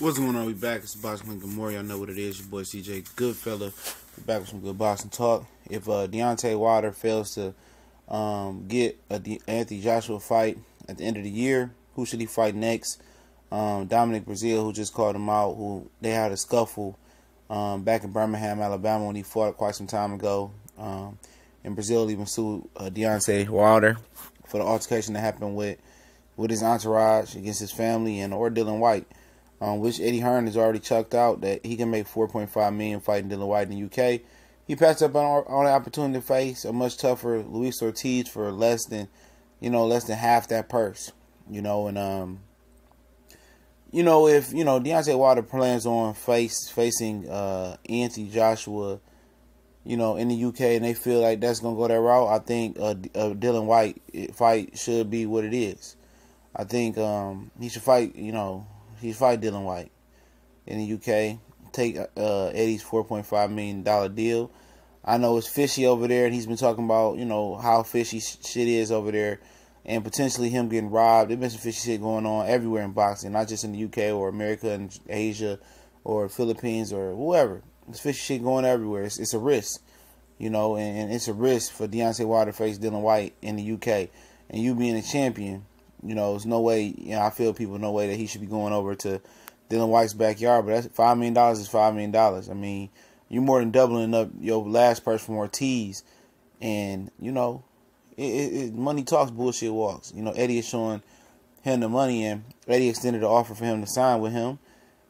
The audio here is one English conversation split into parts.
What's going on? We back. It's Boxing Good morning. Y'all know what it is. Your boy CJ Goodfella. We back with some good boxing talk. If Deontay Wilder fails to get a Anthony Joshua fight at the end of the year, who should he fight next? Dominic Breazeale, who just called him out, who they had a scuffle back in Birmingham, Alabama, when he fought quite some time ago. And Breazeale even sued Deontay Wilder for the altercation that happened with his entourage against his family and or Dillian Whyte. Which Eddie Hearn has already chucked out that he can make $4.5 million fighting Dillian Whyte in the UK. He passed up on the opportunity to face a much tougher Luis Ortiz for less than half that purse. If Deontay Wilder plans on facing Anthony Joshua, in the UK, and they feel like that's gonna go that route, I think a Dillian Whyte fight should be what it is. I think he should fight. He'd fight Dillian Whyte in the UK. Take Eddie's $4.5 million deal. I know it's fishy over there, and he's been talking about, how fishy shit is over there, and potentially him getting robbed. There's been some fishy shit going on everywhere in boxing, not just in the UK or America and Asia or Philippines or whoever. There's fishy shit going everywhere. It's a risk, and it's a risk for Deontay Wilder to face Dillian Whyte in the UK. And you being a champion, there's no way, I feel no way that he should be going over to Dillian Whyte's backyard. But that's $5 million is $5 million. I mean, you're more than doubling up your last purse from Ortiz. And, money talks, bullshit walks. Eddie is showing him the money, and Eddie extended the offer for him to sign with him.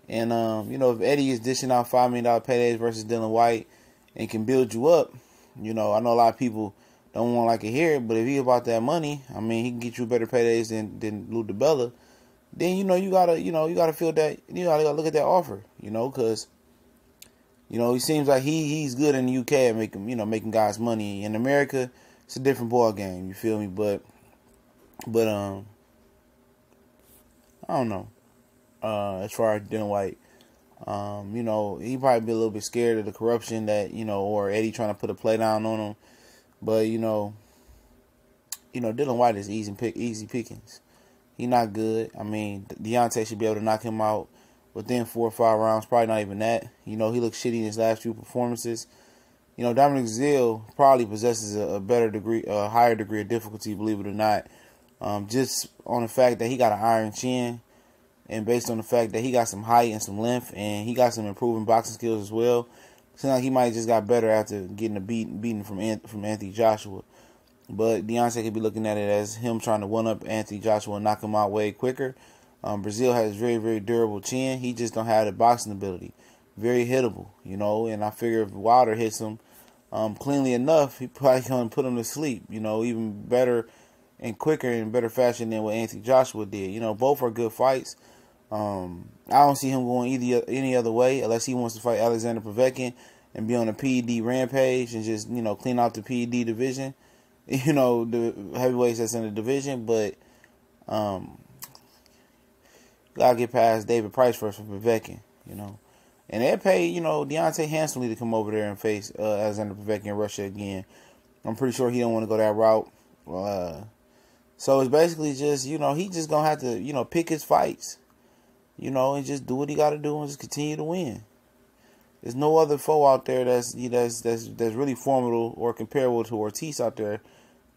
And, if Eddie is dishing out $5 million paydays versus Dillian Whyte and can build you up, I know a lot of people don't want to hear it, but if he about that money, I mean, he can get you better paydays than Lou DiBella. Then you gotta feel that, you gotta look at that offer, because he seems like he's good in the UK at making guys money. In America, it's a different ball game. You feel me? But I don't know. As far as Dillian Whyte, he probably be a little bit scared of the corruption that or Eddie trying to put a play down on him. But, Dillian Whyte is easy pickings. He not good. I mean, Deontay should be able to knock him out within 4 or 5 rounds. Probably not even that. He looked shitty in his last few performances. Dominic Breazeale probably possesses a higher degree of difficulty, believe it or not. Just on the fact that he got an iron chin, and based on the fact that he got some height and some length, and he got some improving boxing skills as well. Seems like he might have just got better after getting a beating from Anthony Joshua. But Deontay could be looking at it as him trying to one-up Anthony Joshua and knock him out way quicker. Breazeale has very, very durable chin. He just don't have the boxing ability. Very hittable, and I figure if Wilder hits him cleanly enough, he probably going to put him to sleep, even better and quicker and better fashion than what Anthony Joshua did. Both are good fights. I don't see him going any other way unless he wants to fight Alexander Povetkin and be on a PED rampage and just, clean out the PED division, the heavyweights that's in the division. But gotta get past David Price first for Povetkin, and they pay, Deontay handsomely to come over there and face Alexander Povetkin in Russia again. I'm pretty sure he don't want to go that route. So it's basically just, he just gonna have to, pick his fights. And just do what he got to do and just continue to win. There's no other foe out there that's really formidable or comparable to Ortiz out there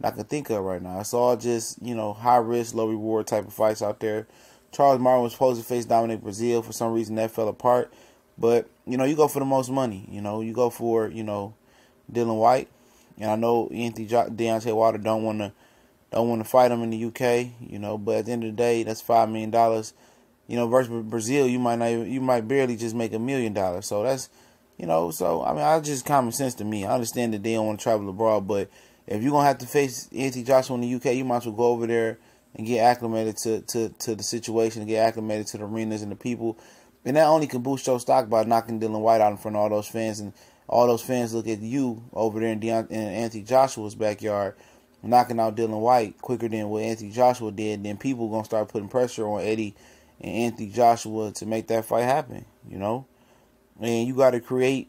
that I can think of right now. It's all just, high risk, low reward type of fights out there. Charles Martin was supposed to face Dominic Breazeale. For some reason that fell apart. But, you go for the most money. You go for, Dillian Whyte. And I know Deontay Wilder don't want to fight him in the UK, but at the end of the day, that's $5 million. Versus Breazeale, you might barely just make $1 million. So that's, I just common sense to me. I understand that they don't want to travel abroad, but if you're gonna have to face Anthony Joshua in the UK, you might as well go over there and get acclimated to the situation, get acclimated to the arenas and the people, and that only can boost your stock by knocking Dillian Whyte out in front of all those fans, and all those fans look at you over there in Anthony Joshua's backyard, knocking out Dillian Whyte quicker than what Anthony Joshua did. Then people gonna start putting pressure on Eddie and Anthony Joshua to make that fight happen, and you got to create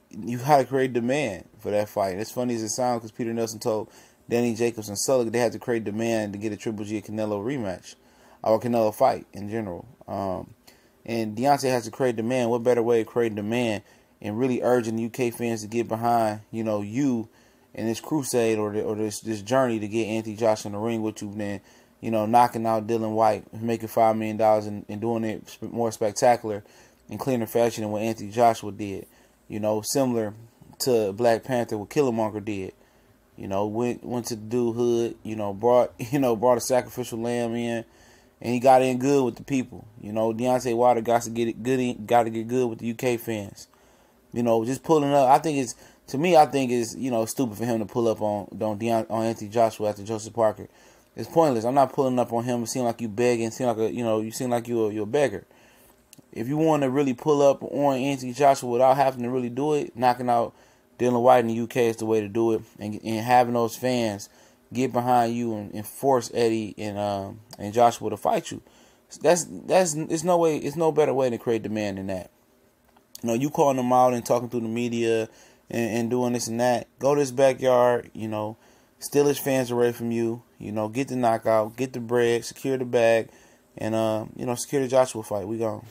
demand for that fight. It's funny as it sounds, because Peter Nelson told Danny Jacobs and Sullivan they had to create demand to get a Triple G Canelo rematch, or Canelo fight in general. And Deontay has to create demand. What better way of creating demand and really urging the UK fans to get behind, you and this crusade or this journey to get Anthony Joshua in the ring with you than, knocking out Dillian Whyte, making $5 million and doing it more spectacular and cleaner fashion than what Anthony Joshua did. Similar to Black Panther, what Killmonger did. Went to the dude hood, brought a sacrificial lamb in, and he got in good with the people. Deontay Wilder got to get good with the UK fans. Just pulling up. I think it's stupid for him to pull up on Anthony Joshua after Joseph Parker. It's pointless. I'm not pulling up on him. It seems like you begging. You seem like you're a beggar. If you want to really pull up on Anthony Joshua without having to really do it, knocking out Dillian Whyte in the UK is the way to do it, and having those fans get behind you and force Eddie and Joshua to fight you. It's no better way to create demand than that. You calling them out and talking through the media and doing this and that. Go to his backyard, steal his fans away from you, get the knockout, get the bread, secure the bag, and secure the Joshua fight. We gone.